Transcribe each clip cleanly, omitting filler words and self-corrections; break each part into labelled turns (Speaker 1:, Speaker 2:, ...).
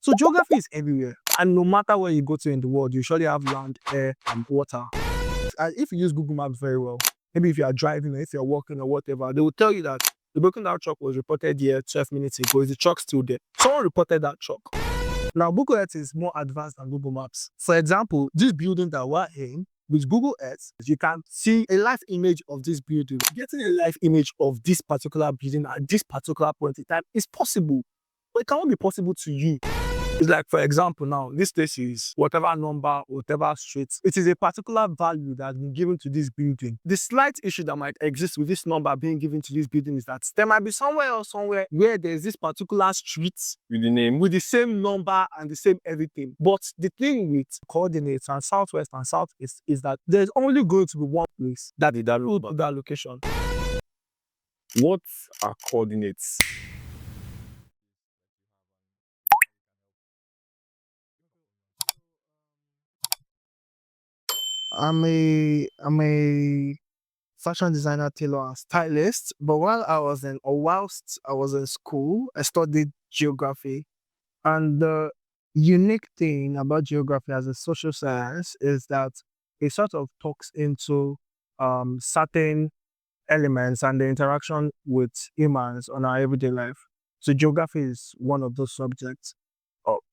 Speaker 1: So geography is everywhere. And no matter where you go to in the world, you surely have land, air, and water. And if you use Google Maps very well, maybe if you are driving or if you're walking or whatever, they will tell you that the broken down truck was reported here 12 minutes ago. Is the truck still there? Someone reported that truck. Now, Google Earth is more advanced than Google Maps. For example, this building that we're in, with Google Earth, you can see a live image of this building. Getting a live image of this particular building at this particular point in time is possible, but it cannot be possible to you. It's like, for example, now, this place is whatever number, whatever street. It is a particular value that has been given to this building. The slight issue that might exist with this number being given to this building is that there might be somewhere else, somewhere where there's this particular street
Speaker 2: with the name,
Speaker 1: with the same number and the same everything. But the thing with coordinates and southwest and southeast is that there's only going to be one place that is that location.
Speaker 2: What are coordinates?
Speaker 1: I'm a fashion designer, tailor, and stylist. But whilst I was in school, I studied geography. And the unique thing about geography as a social science is that it sort of talks into certain elements and the interaction with humans on our everyday life. So geography is one of those subjects.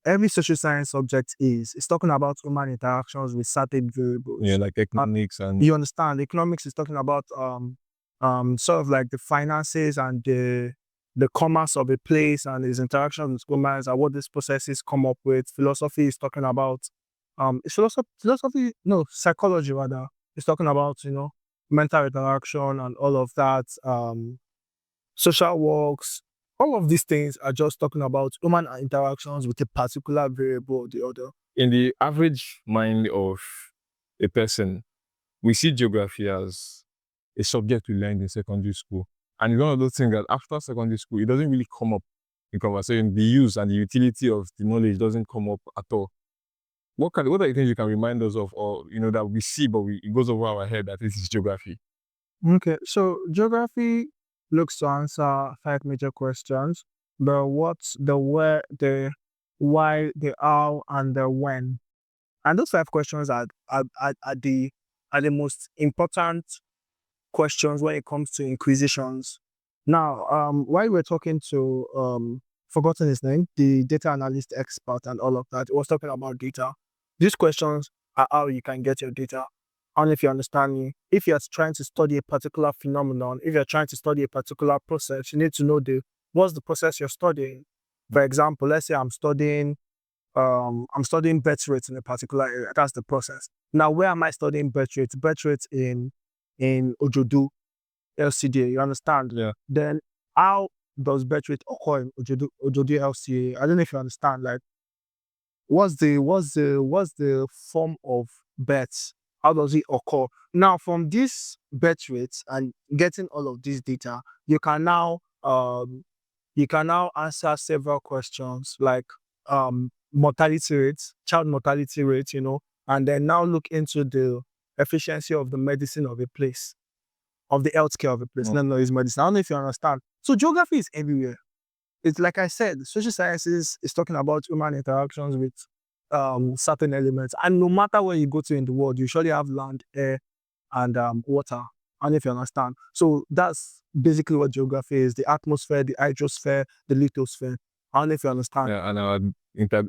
Speaker 1: Every social science subject is talking about human interactions with certain variables.
Speaker 2: Yeah, like economics and
Speaker 1: you understand. Economics is talking about sort of like the finances and the commerce of a place and its interactions with humans and what these processes come up with. Philosophy is talking about psychology rather. It's talking about, mental interaction and all of that. Social works. All of these things are just talking about human interactions with a particular variable or the other.
Speaker 2: In the average mind of a person, we see geography as a subject we learned in secondary school. And it's one of those things that after secondary school, it doesn't really come up in conversation. The use and the utility of the knowledge doesn't come up at all. What are the things you can remind us of, or that we see, but it goes over our head that this is geography?
Speaker 1: Okay, so geography looks to answer 5 major questions: the what, the where, the why, the how, and the when. And those 5 questions are the most important questions when it comes to inquisitions. Now, while we're talking to forgotten his name, the data analyst expert and all of that, he was talking about data. These questions are how you can get your data. And if you understand me, if you're trying to study a particular phenomenon, if you're trying to study a particular process, you need to know what's the process you're studying. For example, let's say I'm studying birth rates in a particular area. That's the process. Now, where am I studying birth rates? Birth rates in Ojodu LCDA. You understand?
Speaker 2: Yeah.
Speaker 1: Then how does birth rate occur in Ojodu LCDA? I don't know if you understand. Like, what's the form of birth? How does it occur? Now, from these birth rates and getting all of this data, you can now answer several questions like mortality rates, child mortality rates, and then now look into the efficiency of the medicine of a place, of the healthcare of a place. No, it's medicine. I don't know if you understand. So geography is everywhere. It's like I said, social sciences is talking about human interactions with certain elements. And no matter where you go to in the world, you surely have land, air, and water. I don't know if you understand. So that's basically what geography is: the atmosphere, the hydrosphere, the lithosphere. I don't know if you understand.
Speaker 2: Yeah, and our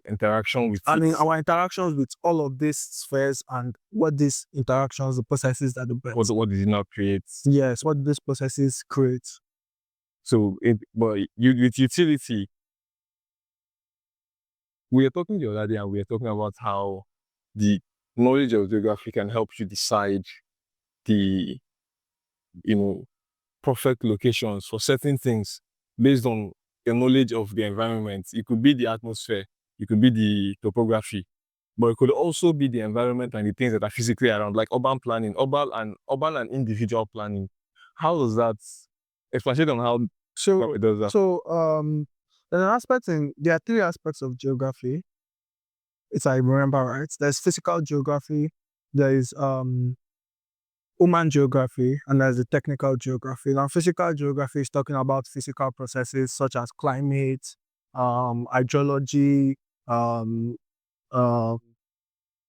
Speaker 2: interaction with
Speaker 1: our interactions with all of these spheres and what these interactions, the processes that the birth.
Speaker 2: What does it now create?
Speaker 1: Yes, what these processes create.
Speaker 2: So, with utility, we are talking the other day and we are talking about how the knowledge of geography can help you decide the, perfect locations for certain things based on your knowledge of the environment. It could be the atmosphere, it could be the topography, but it could also be the environment and the things that are physically around, like urban planning, urban and individual planning. How does that expatiate on how it does that?
Speaker 1: So there are 3 aspects of geography, if I remember right. There's physical geography, there is human geography, and there's the technical geography. Now, physical geography is talking about physical processes such as climate, hydrology, um, uh,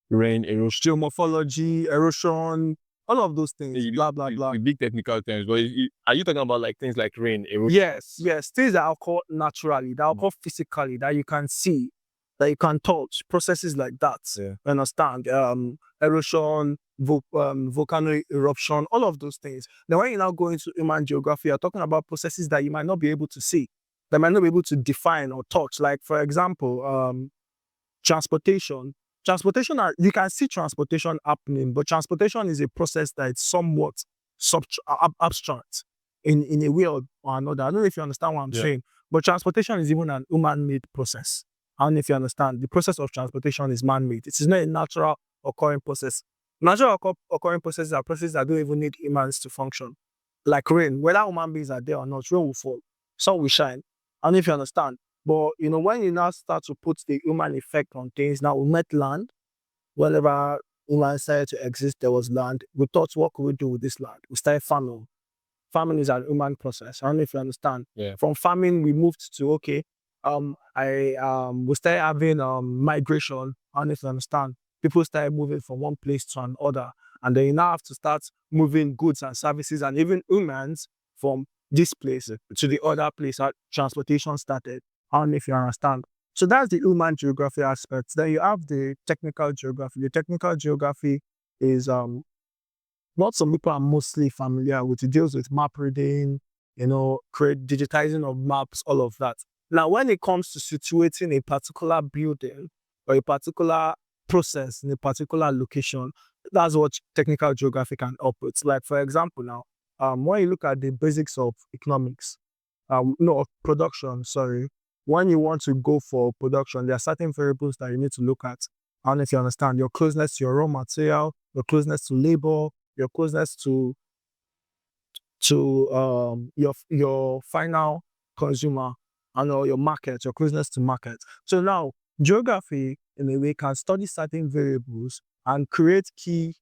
Speaker 2: Rain, erosion,
Speaker 1: geomorphology, erosion, all of those things, blah, blah, blah.
Speaker 2: the big technical terms. But are you talking about like things like rain, erosion?
Speaker 1: Yes, things that occur naturally, that occur physically, that you can see, that you can touch, processes like that.
Speaker 2: Yeah.
Speaker 1: Understand? Erosion, volcano eruption, all of those things. Then when you now go into human geography, you're talking about processes that you might not be able to see, that might not be able to define or touch. Like, for example, transportation. Transportation, you can see transportation happening, but transportation is a process that is somewhat abstract in a way or another. I don't know if you understand what I'm saying, but transportation is even an human-made process. I don't know if you understand. The process of transportation is man-made. It is not a natural occurring process. Natural occurring processes are processes that don't even need humans to function. Like rain, whether human beings are there or not, rain will fall, sun will shine. I don't know if you understand. But when you now start to put the human effect on things, now we met land. Whenever human started to exist, there was land. We thought, what could we do with this land? We started farming. Farming is an human process. I don't know if you understand.
Speaker 2: Yeah.
Speaker 1: From farming, we moved to we started having migration. I don't know if you understand. People started moving from one place to another, and then you now have to start moving goods and services and even humans from this place to the other place. How transportation started. I don't know if you understand. So that's the human geography aspect. Then you have the technical geography. The technical geography is what some people are mostly familiar with. It deals with map reading, digitizing of maps, all of that. Now, when it comes to situating a particular building or a particular process in a particular location, that's what technical geography can help with. Like, for example, now, when you look at the basics of economics, no, of production, sorry, when you want to go for production, there are certain variables that you need to look at. I don't know if you understand. Your closeness to your raw material, your closeness to labor, your closeness to your final consumer, and your market, your closeness to market. So now geography in a way can study certain variables and create key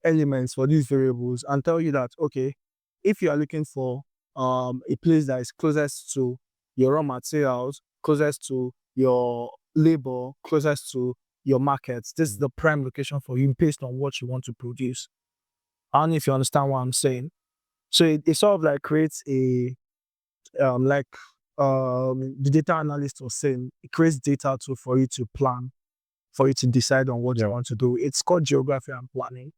Speaker 1: elements for these variables and tell you that, okay, if you are looking for a place that is closest to your raw materials, closest to your labor, closest to your markets, this is the prime location for you based on what you want to produce. I don't know if you understand what I'm saying. So it sort of like creates the data analyst was saying, it creates data for you to plan, for you to decide on what you want to do. It's called geography and planning.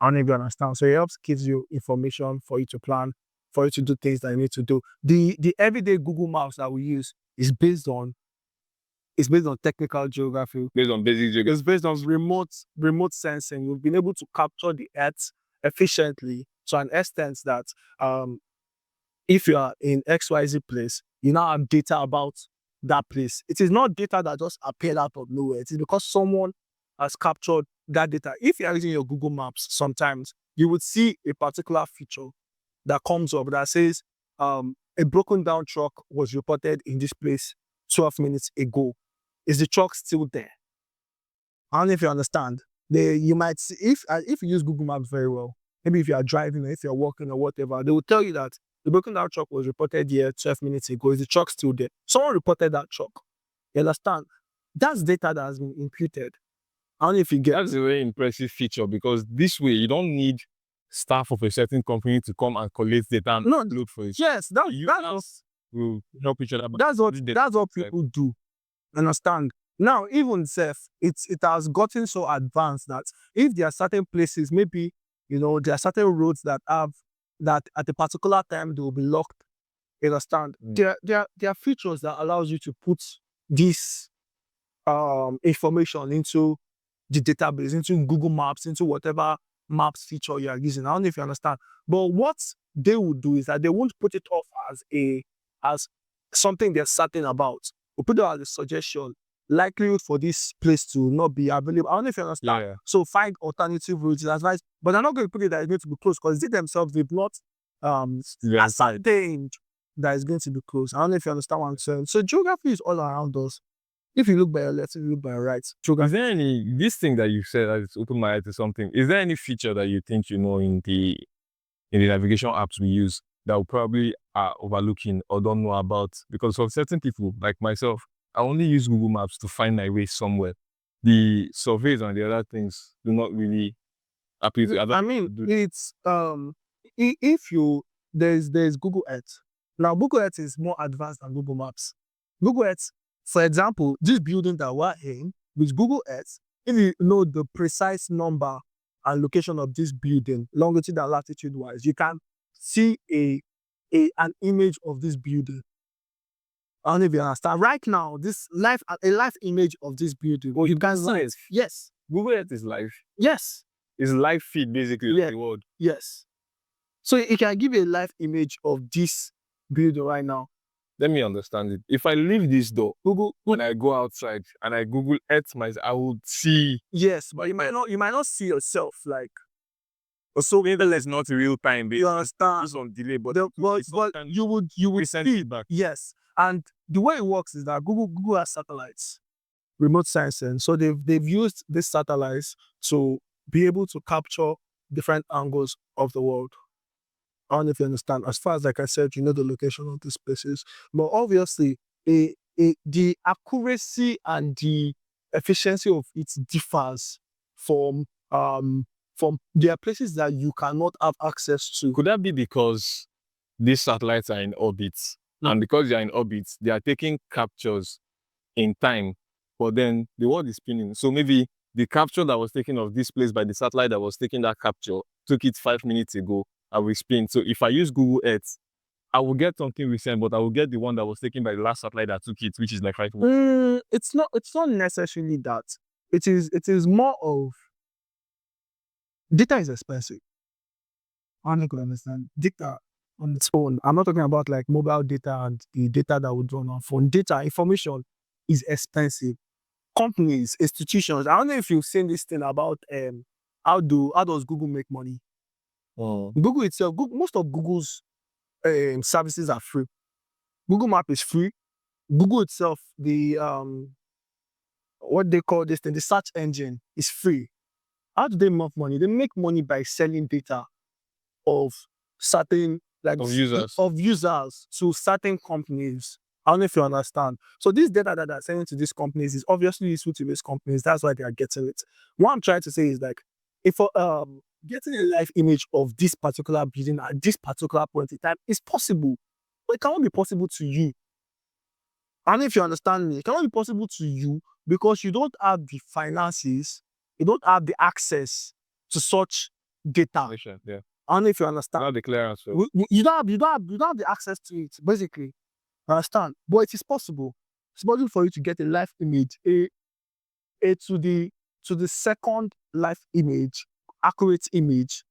Speaker 1: I don't know if you understand. So it helps gives you information for you to plan, for you to do things that you need to do. The everyday Google Maps that we use is based on technical geography.
Speaker 2: Based on basic geography.
Speaker 1: It's based on remote sensing. We've been able to capture the Earth efficiently to an extent that if you are in XYZ place, you now have data about that place. It is not data that just appeared out of nowhere. It is because someone has captured that data. If you are using your Google Maps, sometimes you would see a particular feature that comes up that says a broken down truck was reported in this place 12 minutes ago. Is the truck still there? I don't know if you understand. You might see, if you use Google Maps very well, maybe if you are driving or if you're walking or whatever, they will tell you that the broken down truck was reported here 12 minutes ago. Is the truck still there? Someone reported that truck. You understand? That's data that has been imputed. I don't know if you get.
Speaker 2: That's a very impressive feature because this way you don't need staff of a certain company to come and collect data and look for it.
Speaker 1: Yes, that's
Speaker 2: will help each other.
Speaker 1: That's what people do. Understand? Now, even it has gotten so advanced that if there are certain places, maybe there are certain roads that have that at a particular time they will be locked. You understand? There are features that allows you to put this information into the database, into Google Maps, into whatever maps feature you are using. I don't know if you understand. But what they would do is that they won't put it off as something they're certain about. We'll put it as a suggestion. Likelihood for this place to not be available. I don't know if you understand.
Speaker 2: Yeah.
Speaker 1: So find alternative routes, advice. But they're not going to put it that it's going to be closed because they themselves they've not ascertained that it's going to be closed. I don't know if you understand what I'm saying. So geography is all around us. If you look by your left, if you look by your right.
Speaker 2: Is there this thing that you said that opened my eye to something? Is there any feature that you think in the navigation apps we use that we probably are overlooking or don't know about? Because for certain people like myself, I only use Google Maps to find my way somewhere. The surveys and the other things do not really appeal to.
Speaker 1: I mean, it's if you there's Google Earth. Now Google Earth is more advanced than Google Maps. Google Earth, for example, this building that we're in with Google Earth, if you know the precise number and location of this building, longitude and latitude wise, you can see an image of this building. I don't know if you understand. Right now, a live image of this building.
Speaker 2: Oh, you can see it.
Speaker 1: Yes.
Speaker 2: Google Earth is live.
Speaker 1: Yes.
Speaker 2: It's live feed basically
Speaker 1: Yeah.
Speaker 2: of the world.
Speaker 1: Yes. So it can give you a live image of this building right now.
Speaker 2: Let me understand it. If I leave this door, Google, when I go outside and I Google Earth myself, I would see.
Speaker 1: Yes, but you might not see yourself like.
Speaker 2: So maybe it's not real time.
Speaker 1: You understand?
Speaker 2: It's on delay, but
Speaker 1: you would
Speaker 2: send
Speaker 1: see
Speaker 2: feedback.
Speaker 1: Yes, and the way it works is that Google has satellites, remote sensing. So they've used these satellites to be able to capture different angles of the world. I don't know if you understand. As far as, like I said, you know the location of these places, but obviously, the accuracy and the efficiency of it differs from there are places that you cannot have access to.
Speaker 2: Could that be because these satellites are in orbit, and because they are in orbit, they are taking captures in time, but then the world is spinning. So maybe the capture that was taken of this place by the satellite that was taking that capture took it 5 minutes ago. I will spin. So if I use Google Earth, I will get something recent, but I will get the one that was taken by the last satellite that took it, which is like 5 minutes.
Speaker 1: It's not necessarily that. It is more of data is expensive. I don't understand. Data on its own. I'm not talking about like mobile data and the data that would run on phone. Data, information is expensive. Companies, institutions. I don't know if you've seen this thing about how does Google make money? Google itself, most of Google's services are free. Google Map is free. Google itself, the what they call this thing, the search engine is free. How do they make money? They make money by selling data of certain
Speaker 2: Of
Speaker 1: users to certain companies. I don't know if you understand. So this data that they're selling to these companies is obviously useful to these companies. That's why they are getting it. What I'm trying to say is like, if getting a live image of this particular building at this particular point in time is possible, but it cannot be possible to you. I don't know if you understand me. It cannot be possible to you because you don't have the finances, you don't have the access to such data.
Speaker 2: Yeah.
Speaker 1: I don't know if you understand.
Speaker 2: Not the clearance.
Speaker 1: You don't have the access to it, basically. Understand? But it is possible. It's possible for you to get a live image, to the second live image, accurate image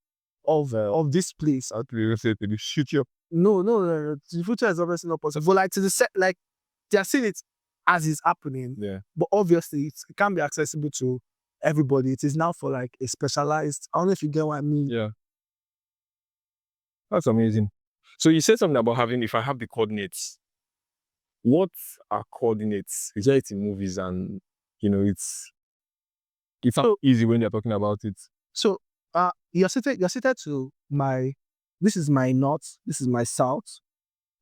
Speaker 1: of this place.
Speaker 2: How to say to the future?
Speaker 1: No. The future is obviously not possible. But like to the like they are seeing it as it's happening.
Speaker 2: Yeah.
Speaker 1: But obviously it can't be accessible to everybody. It is now for like a specialized. I don't know if you get what I mean.
Speaker 2: Yeah. That's amazing. So you said something about if I have the coordinates. What are coordinates? You said it in movies and it's not easy when you're talking about it.
Speaker 1: So you're seated to this is my north, this is my south,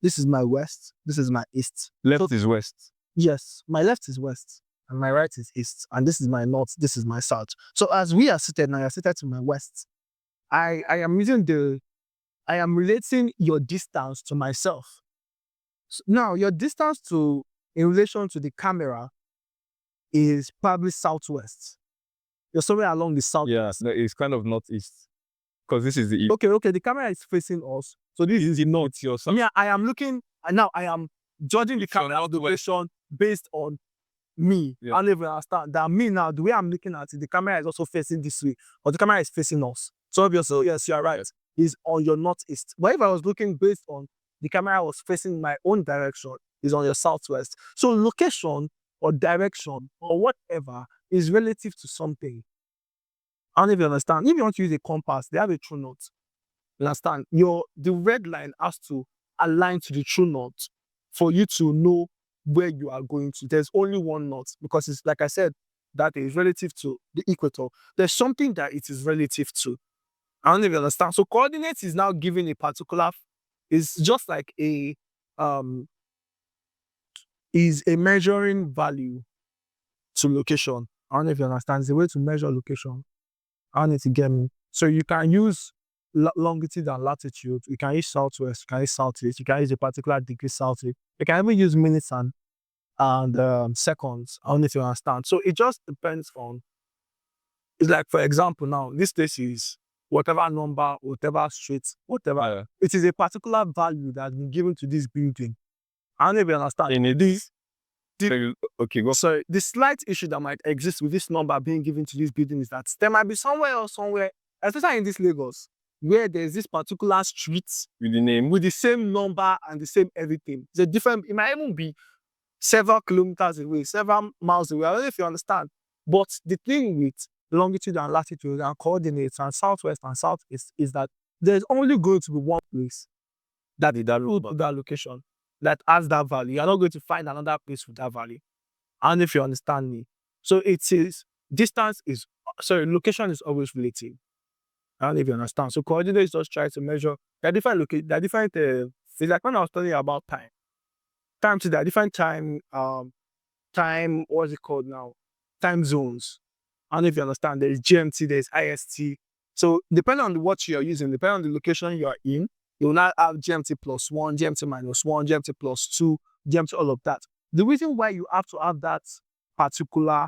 Speaker 1: this is my west, this is my east.
Speaker 2: Left is west.
Speaker 1: Yes, my left is west and my right is east, and this is my north, this is my south. So as we are seated now, you're seated to my west. I am relating your distance to myself. So now your distance in relation to the camera is probably southwest. You're somewhere along the southwest.
Speaker 2: Yeah, no, it's kind of northeast. Because this is the east.
Speaker 1: Okay, the camera is facing us. So this is the north.
Speaker 2: It's your south.
Speaker 1: Yeah, I am looking, and now I am judging the camera observation based on me.
Speaker 2: Yeah.
Speaker 1: I don't even understand that me now, the way I'm looking at it, the camera is also facing this way, but the camera is facing us. So obviously, yes, you are right. Is on your northeast. But if I was looking based on the camera was facing my own direction, is on your southwest. So location or direction or whatever is relative to something. I don't know if you understand. If you want to use a compass, they have a true north. You understand? The red line has to align to the true north for you to know where you are going to. There's only one north because it's like I said, that is relative to the equator. There's something that it is relative to. I don't know if you understand. So coordinates is now giving a particular, it's just like a is a measuring value to location. I don't know if you understand. It's a way to measure location. I don't need to get me. So you can use longitude and latitude. You can use southwest, you can use southeast, you can use a particular degree southeast. You can even use minutes and seconds. I don't know if you understand. So it just depends on, it's like, for example, now, this place is whatever number, whatever street, whatever. It is a particular value that's been given to this building. I don't know if you understand.
Speaker 2: In it, okay, go.
Speaker 1: So the slight issue that might exist with this number being given to this building is that there might be somewhere, especially in this Lagos, where there's this particular street
Speaker 2: With the name.
Speaker 1: with the same number and the same everything. It's a different, it might even be several kilometers away, several miles away. I don't know if you understand. But the thing with longitude and latitude and coordinates and southwest and southeast is that there's only going to be one place that is that location that has that value. You're not going to find another place with that value. I don't know if you understand me. So it is, location is always relative. I don't know if you understand. So coordinates just try to measure. There are different it's like when I was telling you about time. Time to that different time, what's it called now? Time zones. I don't know if you understand. There's GMT, there's IST. So depending on what you're using, depending on the location you're in, you will now have GMT +1, GMT -1, GMT +2, GMT, all of that. The reason why you have to have that particular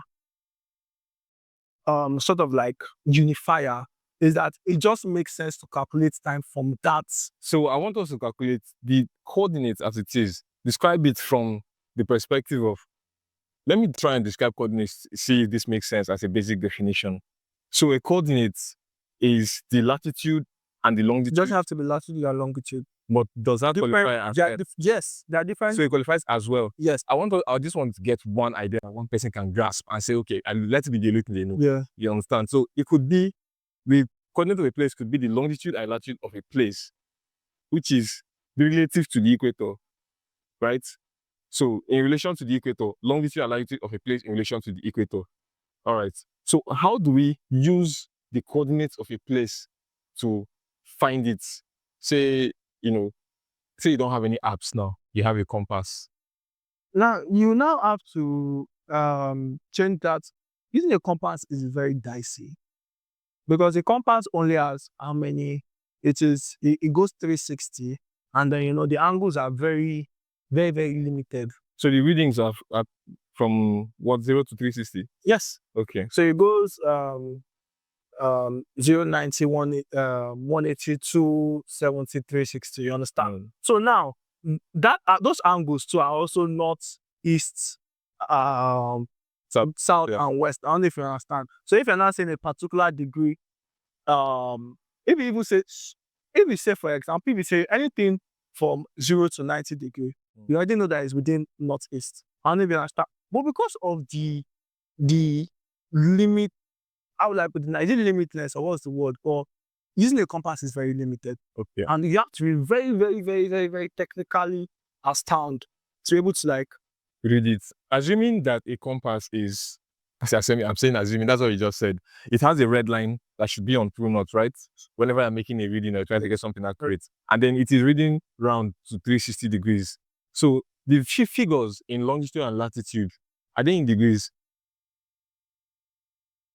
Speaker 1: sort of like unifier is that it just makes sense to calculate time from that.
Speaker 2: So I want us to calculate the coordinates as it is. Describe it from the perspective of, let me try and describe coordinates, see if this makes sense as a basic definition. So a coordinate is the latitude and the longitude.
Speaker 1: It doesn't have to be latitude and longitude.
Speaker 2: But does that qualify as well?
Speaker 1: Yes, they are different.
Speaker 2: So it qualifies as well.
Speaker 1: Yes.
Speaker 2: I just want to get one idea that one person can grasp and say, okay, let it be the little they know.
Speaker 1: Yeah.
Speaker 2: You understand? So it could be, the coordinate of a place could be the longitude and latitude of a place, which is relative to the equator, right? So in relation to the equator, longitude and latitude of a place in relation to the equator. All right. So how do we use the coordinates of a place to find it? Say you don't have any apps now, you have a compass.
Speaker 1: Now you have to change that. Using a compass is very dicey because a compass only has how many? It goes 360, and then the angles are very, very, very limited.
Speaker 2: So the readings are from what, 0 to 360?
Speaker 1: Yes.
Speaker 2: Okay.
Speaker 1: So it goes 0, 90, 180, 270, 360. You understand? So now that those angles too are also north, east, south, and west. I don't know if you understand. So if you're not saying a particular degree, if you say, for example, if you say anything from 0 to 90 degree, you already know that it's within northeast. I don't know if you understand. But because of the limit, how would I put it? Is it limitless or what's the word? Or using a compass is very limited.
Speaker 2: Okay.
Speaker 1: And you have to be very, very, very, very, very technically astounded to be able to
Speaker 2: read it. Assuming that a compass is, I'm saying assuming, that's what you just said. It has a red line that should be on true north, right? Whenever I'm making a reading or trying to get something accurate. And then it is reading round to 360 degrees. So the figures in longitude and latitude, are they in degrees?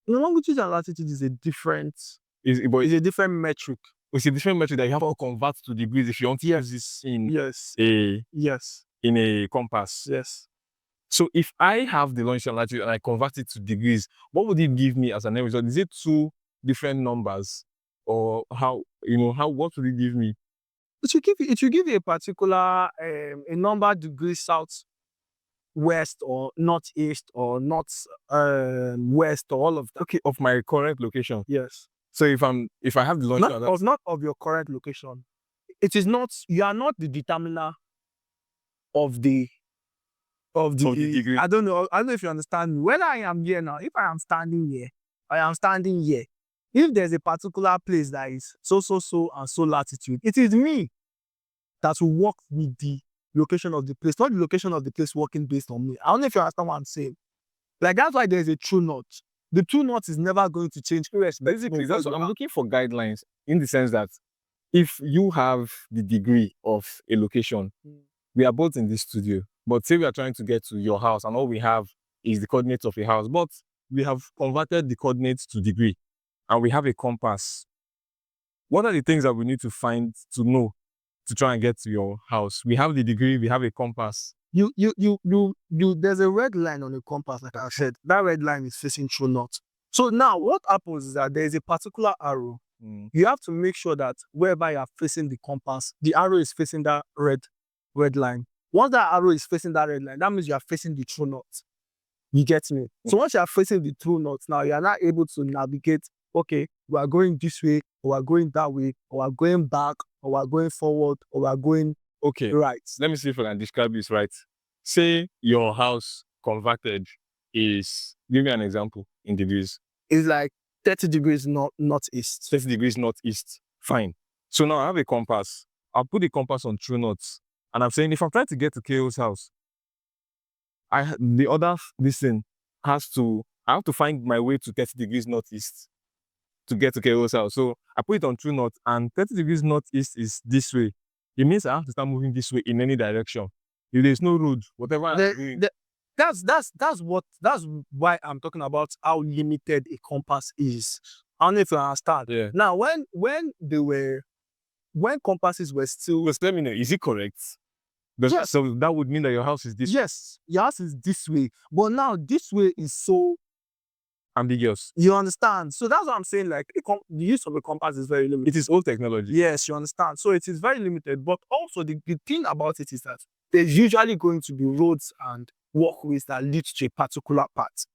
Speaker 1: The longitude and latitude is a different, it's a different metric.
Speaker 2: It's a different metric that you have to convert to degrees if you want to use this in a compass.
Speaker 1: Yes.
Speaker 2: So if I have the longitude and latitude and I convert it to degrees, what would it give me as an end result? Is it two different numbers, or what would it give me?
Speaker 1: It will give you a particular a number degrees south, west, or northeast, or north west, or all of that.
Speaker 2: Okay, of my current location.
Speaker 1: Yes.
Speaker 2: So if I have the longitude,
Speaker 1: not of your current location, it is not. You are not the determiner of the degree. I don't know if you understand me. Whether I am here now, if I am standing here, I am standing here. If there's a particular place that is so and so latitude, it is me that will work with the location of the place, not the location of the place working based on me. I don't know if you understand what I'm saying. Like, that's why there's a true north. The true north is never going to change.
Speaker 2: Basically, that's what I'm looking for, guidelines, in the sense that if you have the degree of a location, we are both in this studio. But say we are trying to get to your house and all we have is the coordinates of a house, but we have converted the coordinates to degree and we have a compass. What are the things that we need to find to know to try and get to your house? We have the degree, we have a compass.
Speaker 1: There's a red line on the compass, like I said. That red line is facing true north. So now what happens is that there is a particular arrow. You have to make sure that wherever you are facing the compass, the arrow is facing that red line. Once that arrow is facing that red line, that means you are facing the true north. You get me? So once you are facing the true north, now you are not able to navigate, okay, we are going this way, or we are going that way, or we are going back, or we are going forward, or we are going right.
Speaker 2: Let me see if I can describe this right. Say your house converted is, give me an example in degrees.
Speaker 1: It's like 30 degrees northeast.
Speaker 2: 30 degrees northeast. Fine. So now I have a compass. I'll put the compass on true north. And I'm saying if I'm trying to get to KO's house, I have to find my way to 30 degrees northeast to get to KO's house. So I put it on true north, and 30 degrees northeast is this way. It means I have to start moving this way in any direction. If there's no road, whatever I'm doing.
Speaker 1: That's why I'm talking about how limited a compass is. I don't know if you understand.
Speaker 2: Yeah.
Speaker 1: Now, when compasses were still,
Speaker 2: Just let me know, is it correct?
Speaker 1: Yes.
Speaker 2: So that would mean that your house is this way.
Speaker 1: Yes, your house is this way, but now this way is so
Speaker 2: ambiguous.
Speaker 1: You understand? So that's what I'm saying. Like the use of a compass is very limited.
Speaker 2: It is old technology.
Speaker 1: Yes, you understand. So it is very limited. But also the thing about it is that there's usually going to be roads and walkways that lead to a particular path.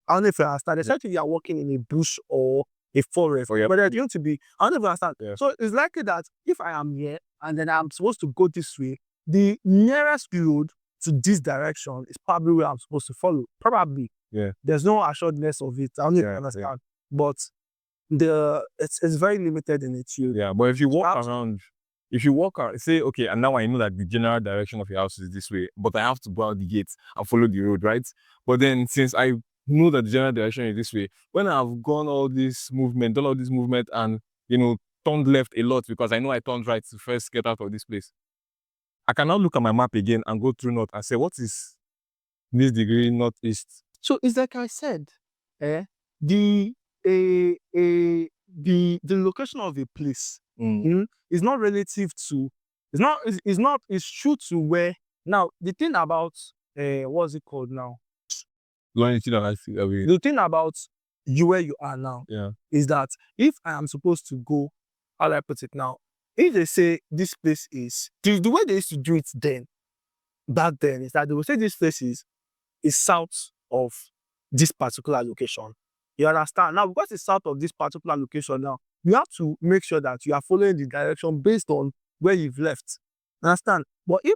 Speaker 1: I don't know if you understand. Especially if you are walking in a bush or a forest, but there's going to be, I don't know if you understand.
Speaker 2: Yeah.
Speaker 1: So it's likely that if I am here and then I'm supposed to go this way, the nearest road to this direction is probably where I'm supposed to follow. Probably.
Speaker 2: Yeah.
Speaker 1: There's no assuredness of it. I don't even understand. Yeah. But it's very limited in its use.
Speaker 2: Yeah, but if you walk around, say, okay, and now I know that the general direction of your house is this way, but I have to go out the gate and follow the road, right? But then since I know that the general direction is this way, when I've done all this movement, and, turned left a lot because I know I turned right to first get out of this place, I can now look at my map again and go through north and say, what is this degree northeast?
Speaker 1: So it's like I said, the location of a place is not relative to, it's true to where. Now the thing about what's it called now? The thing about where you are now is that if I am supposed to go, how do I put it now? If they say this place is the way they used to do it back then is that they will say this place is south of this particular location. You understand? Now, because it's south of this particular location now, you have to make sure that you are following the direction based on where you've left. Understand? But if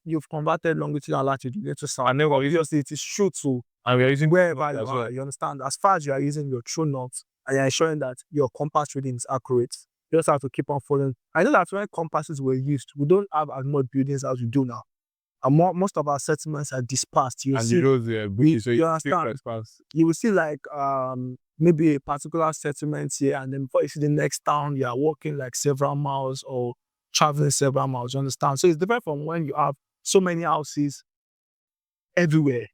Speaker 1: you've converted longitude and latitude into south, and then obviously it is true to,
Speaker 2: and we are using
Speaker 1: wherever you are, you understand? As far as you are using your true north and you're ensuring that your compass reading is accurate, you just have to keep on following. I know that when compasses were used, we don't have as much buildings as we do now. And most of our settlements are dispersed. You understand? You will see like maybe a particular settlement here, and then before you see the next town, you are walking like several miles or traveling several miles. You understand? So it's different from when you have so many houses everywhere.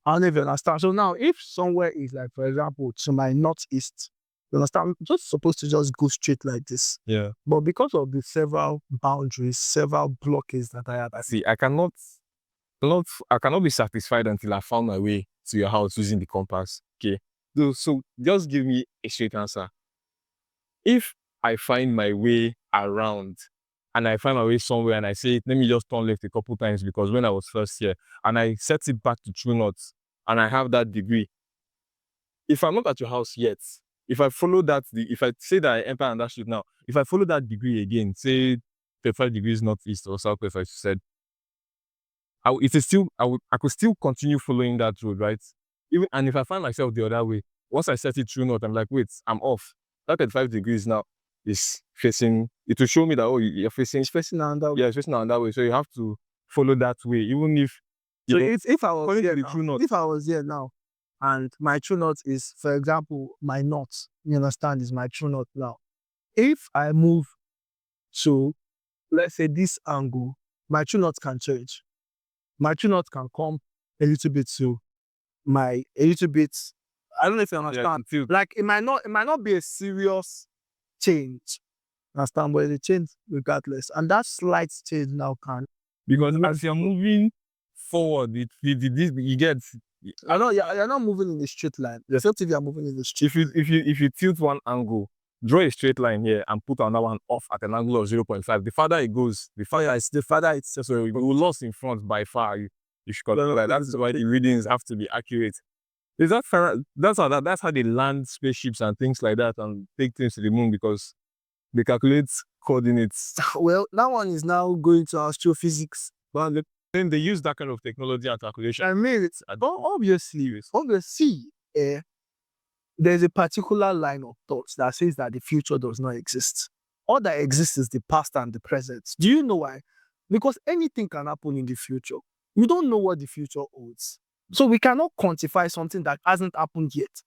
Speaker 1: I don't know if you understand. So now, if somewhere is like, for example, to my northeast, you understand, I'm just supposed to just go straight like this.
Speaker 2: Yeah.
Speaker 1: But because of the several boundaries, several blockades that I have,
Speaker 2: I cannot be satisfied until I found my way to your house using the compass. Okay. So just give me a straight answer. If I find my way around and I find my way somewhere and I say, let me just turn left a couple times because when I was first here, and I set it back to true north and I have that degree, if I'm not at your house yet, if I follow that, if I say that I enter on that street now, if I follow that degree again, say 35 degrees northeast or southwest, as you said, I could still continue following that road, right? And if I find myself the other way, once I set it true north, I'm like, wait, I'm off. That 35 degrees now is facing, it will show me that, oh, it's facing another way. Yeah, it's facing another way. So you have to follow that way, even if...
Speaker 1: So if I was here now, and my true north is, for example, my north, you understand, is my true north now. If I move to, let's say, this angle, my true north can change. my true north can come a little bit to a little bit. I don't know if you understand. Like it might not be a serious change. Understand, but it's a change regardless. And that slight change now can,
Speaker 2: because as you're moving forward, you get.
Speaker 1: I know you're not moving in a straight line. Except if you're moving in the straight.
Speaker 2: If you tilt one angle, draw a straight line here and put another one off at an angle of 0.5. The farther it goes, the farther it's so you lost in front by far. You should like that's why the readings have to be accurate. Is that fair? That's how they land spaceships and things like that and take things to the moon, because they calculate coordinates.
Speaker 1: Well, that one is now going to astrophysics.
Speaker 2: But then they use that kind of technology and calculation.
Speaker 1: I mean, it's obviously, there's a particular line of thoughts that says that the future does not exist. All that exists is the past and the present. Do you know why? Because anything can happen in the future. We don't know what the future holds. So we cannot quantify something that hasn't happened yet.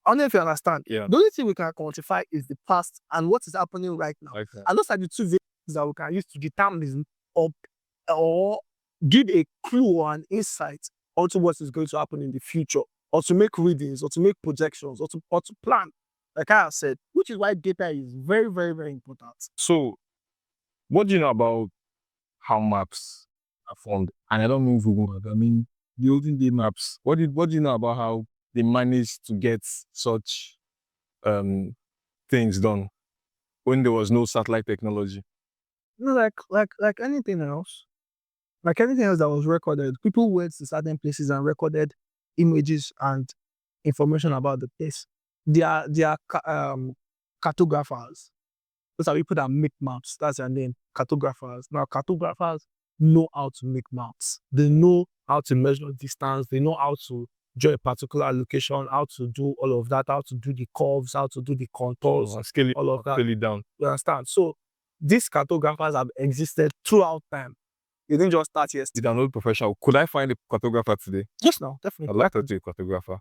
Speaker 1: I don't know if you understand.
Speaker 2: Yeah.
Speaker 1: The only thing we can quantify is the past and what is happening right now.
Speaker 2: Okay.
Speaker 1: And those are the two variables that we can use to determine or give a clue or an insight onto what is going to happen in the future, or to make readings, or to make projections, or to plan, like I said, which is why data is very, very, very important.
Speaker 2: So, what do you know about how maps are formed? And I don't mean Google Maps. I mean the olden day maps. What do you know about how they managed to get such things done when there was no satellite technology?
Speaker 1: You know, like anything else. Like anything else that was recorded, people went to certain places and recorded images and information about the place. They are cartographers. Those are people that make maps. That's their name, cartographers. Now, cartographers know how to make maps. They know how to measure distance. They know how to draw a particular location, how to do all of that, how to do the curves, how to do the contours,
Speaker 2: Scale it,
Speaker 1: all of that.
Speaker 2: scale it down.
Speaker 1: You understand? So these cartographers have existed throughout time. It didn't just start yesterday.
Speaker 2: Did an old professional. Could I find a cartographer today?
Speaker 1: Yes, no, definitely.
Speaker 2: I'd like to be a cartographer.